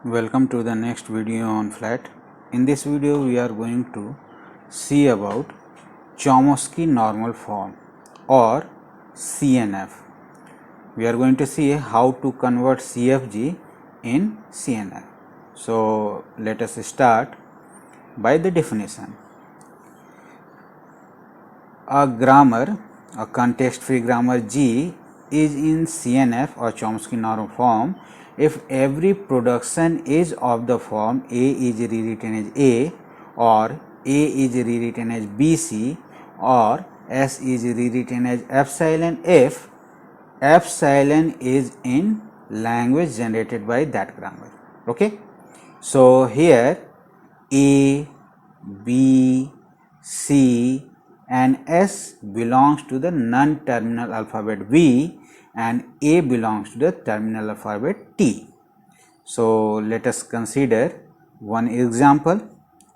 Welcome to the next video on flat. In this video we are going to see about Chomsky normal form or CNF. We are going to see how to convert CFG in CNF. So let us start by the definition. A grammar, a context-free grammar G is in CNF or Chomsky normal form if every production is of the form A is rewritten as A, or A is rewritten as BC, or S is rewritten as epsilon if epsilon is in language generated by that grammar. Okay. So here A, B, C and S belongs to the non-terminal alphabet V and A belongs to the terminal alphabet T. So let us consider one example.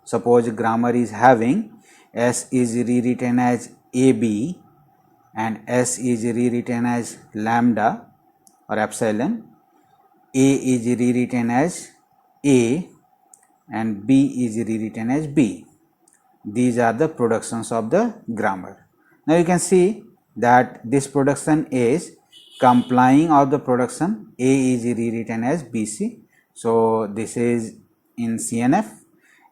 Suppose grammar is having S is rewritten as AB and S is rewritten as lambda or epsilon, A is rewritten as A and B is rewritten as B. These are the productions of the grammar. Now you can see that this production is complying of the production A is rewritten as BC. So this is in CNF.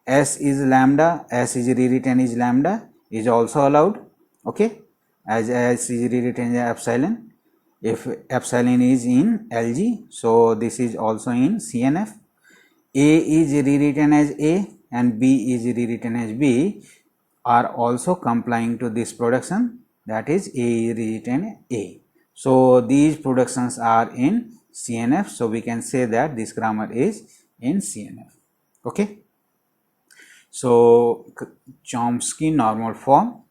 S is lambda, S is rewritten as lambda is also allowed. Okay, as S is rewritten as epsilon. If epsilon is in LG, so this is also in CNF. A is rewritten as A and B is rewritten as B are also complying to this production, that is A is rewritten A. So these productions are in CNF, so we can say that this grammar is in CNF. Okay. So Chomsky normal form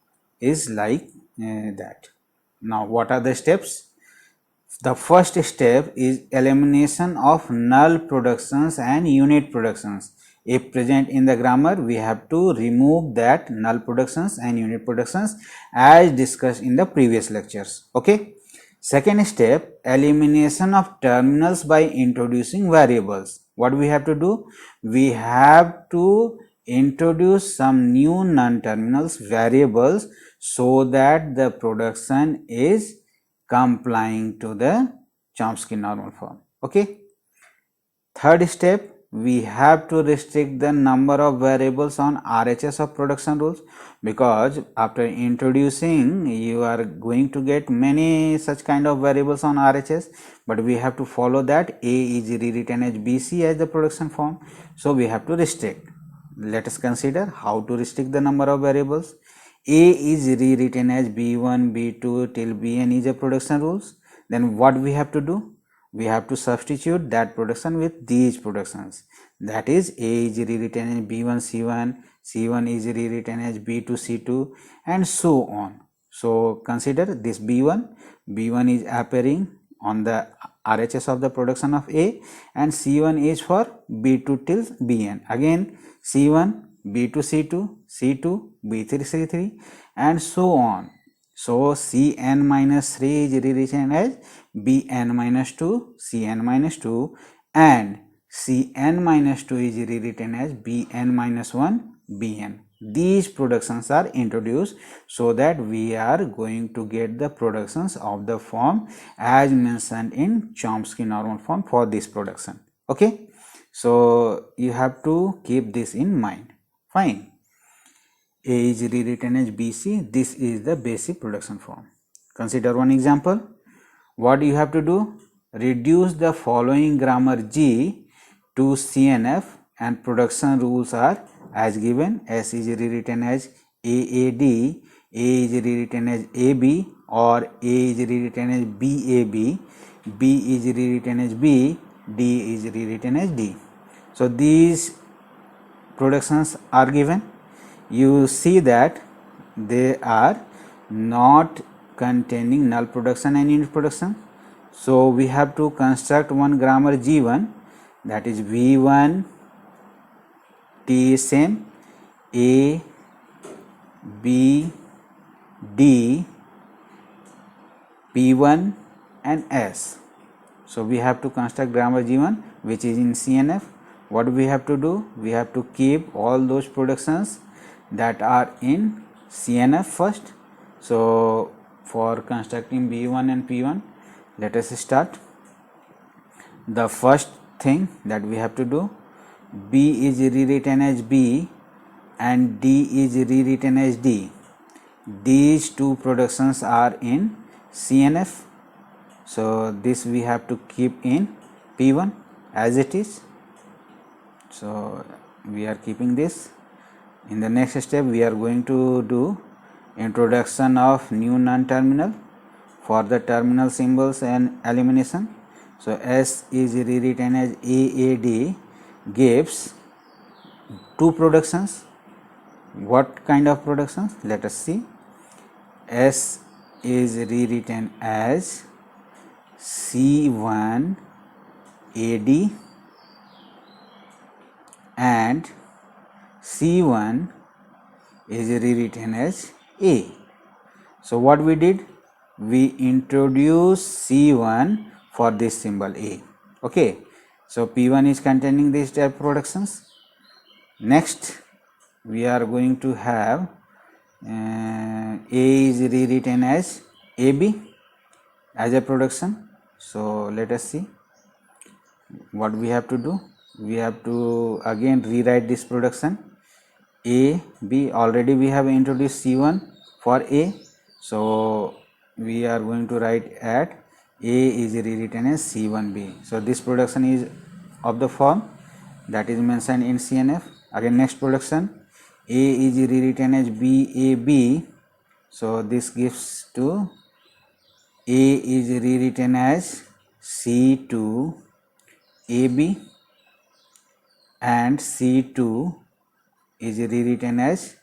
is like that. Now what are the steps? The first step is elimination of null productions and unit productions. If present in the grammar, we have to remove that null productions and unit productions as discussed in the previous lectures. Okay. Second step, elimination of terminals by introducing variables. What we have to do? We have to introduce some new non-terminals variables so that the production is complying to the Chomsky normal form. Okay. Third step, we have to restrict the number of variables on RHS of production rules, because after introducing you are going to get many such kind of variables on RHS, but we have to follow that A is rewritten as BC as the production form. So we have to restrict. Let us consider how to restrict the number of variables. A is rewritten as B1, B2 till Bn is a production rules. Then what we have to do? We have to substitute that production with these productions. That is A is rewritten as B1, C1, C1 is rewritten as B2, C2 and so on. So consider this B1, B1 is appearing on the RHS of the production of A and C1 is for B2 till Bn. Again C1, B2, C2, C2, B3, C3 and so on. So Cn minus 3 is rewritten as Bn minus 2, Cn minus 2 and Cn minus 2 is rewritten as Bn minus 1, Bn. These productions are introduced so that we are going to get the productions of the form as mentioned in Chomsky normal form for this production. Okay. So you have to keep this in mind. Fine. A is rewritten as BC. This is the basic production form. Consider one example. What you have to do? Reduce the following grammar G to CNF and production rules are as given. S is rewritten as AAD, A is rewritten as AB or A is rewritten as BAB, B is rewritten as B, D is rewritten as D. So these productions are given. You see that they are not containing null production and unit production. So we have to construct one grammar G1, that is V1, T is same, A, B, D, P1 and S. So we have to construct grammar G1 which is in CNF. what we have to do? We have to keep all those productions that are in CNF first. So for constructing B1 and P1, let us start. The first thing that we have to do, B is rewritten as B and D is rewritten as D. These two productions are in CNF. So this we have to keep in P1 as it is. So we are keeping this. In the next step, we are going to do introduction of new non-terminal for the terminal symbols and elimination. So S is rewritten as AAD gives two productions. What kind of productions? Let us see. S is rewritten as C1 AD and C1 is rewritten as A. So what we did? We introduced C1 for this symbol A. Okay. So P1 is containing these type productions. Next, we are going to have A is rewritten as AB as a production. So let us see what we have to do. We have to again rewrite this production. A, B, already we have introduced C1 for A. So we are going to write at A is rewritten as C1B. So this production is of the form that is mentioned in CNF. Again next production, A is rewritten as BAB. So this gives to A is rewritten as C2AB and C2 is rewritten as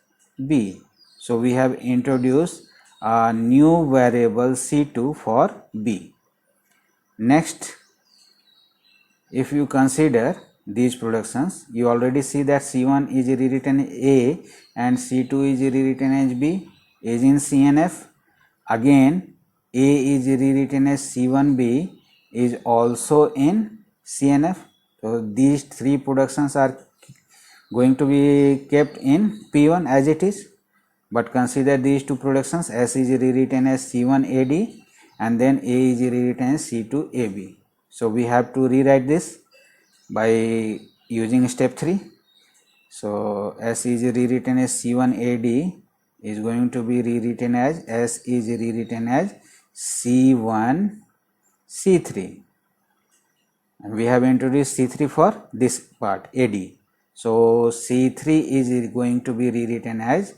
B. So we have introduced a new variable C2 for B. Next, if you consider these productions, you already see that C1 is rewritten as A and C2 is rewritten as B is in CNF. Again, A is rewritten as C1B is also in CNF. So these three productions are going to be kept in P1 as it is, but consider these two productions. S is rewritten as C1AD and then A is rewritten as C2AB. So we have to rewrite this by using step 3. So S is rewritten as C1AD is going to be rewritten as S is rewritten as C1C3, and we have introduced C3 for this part AD. So C3 is going to be rewritten as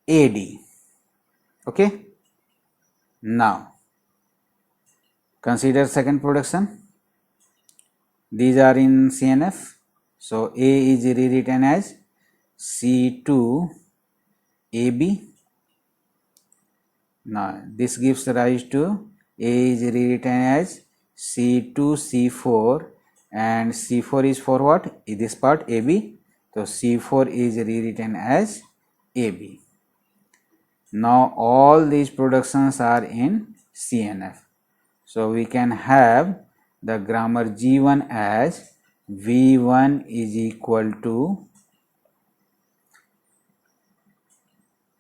AD. Okay. Now consider second production. These are in CNF. So A is rewritten as C2AB. Now this gives rise to A is rewritten as C2C4 and C4 is for what? This part AB. So C4 is rewritten as AB. Now all these productions are in CNF. So we can have the grammar G1 as V1 is equal to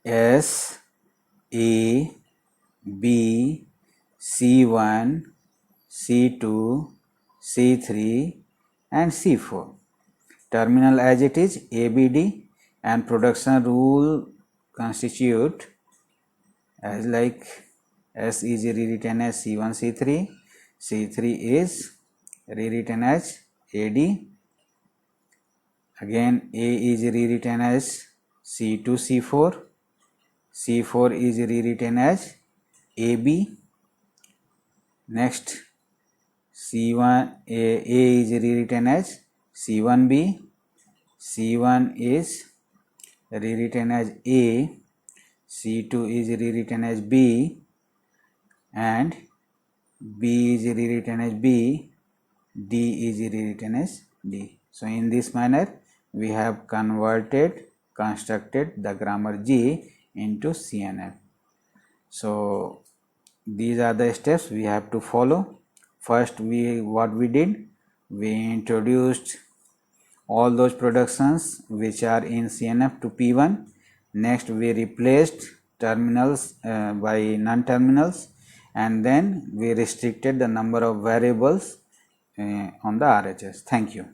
S A B C1 C2 C3 and C4. Terminal as it is ABD and production rule constitute as like S is rewritten as C1 C3, C3 is rewritten as AD, again A is rewritten as C2 C4, C4 is rewritten as AB, next C1 A is rewritten as C1B, C1 is rewritten as A, C2 is rewritten as B and B is rewritten as B, D is rewritten as D. So in this manner we have constructed the grammar G into CNF. So these are the steps we have to follow. First what we did, we introduced all those productions which are in CNF to P1. Next we replaced terminals by non-terminals, and then we restricted the number of variables on the RHS. Thank you.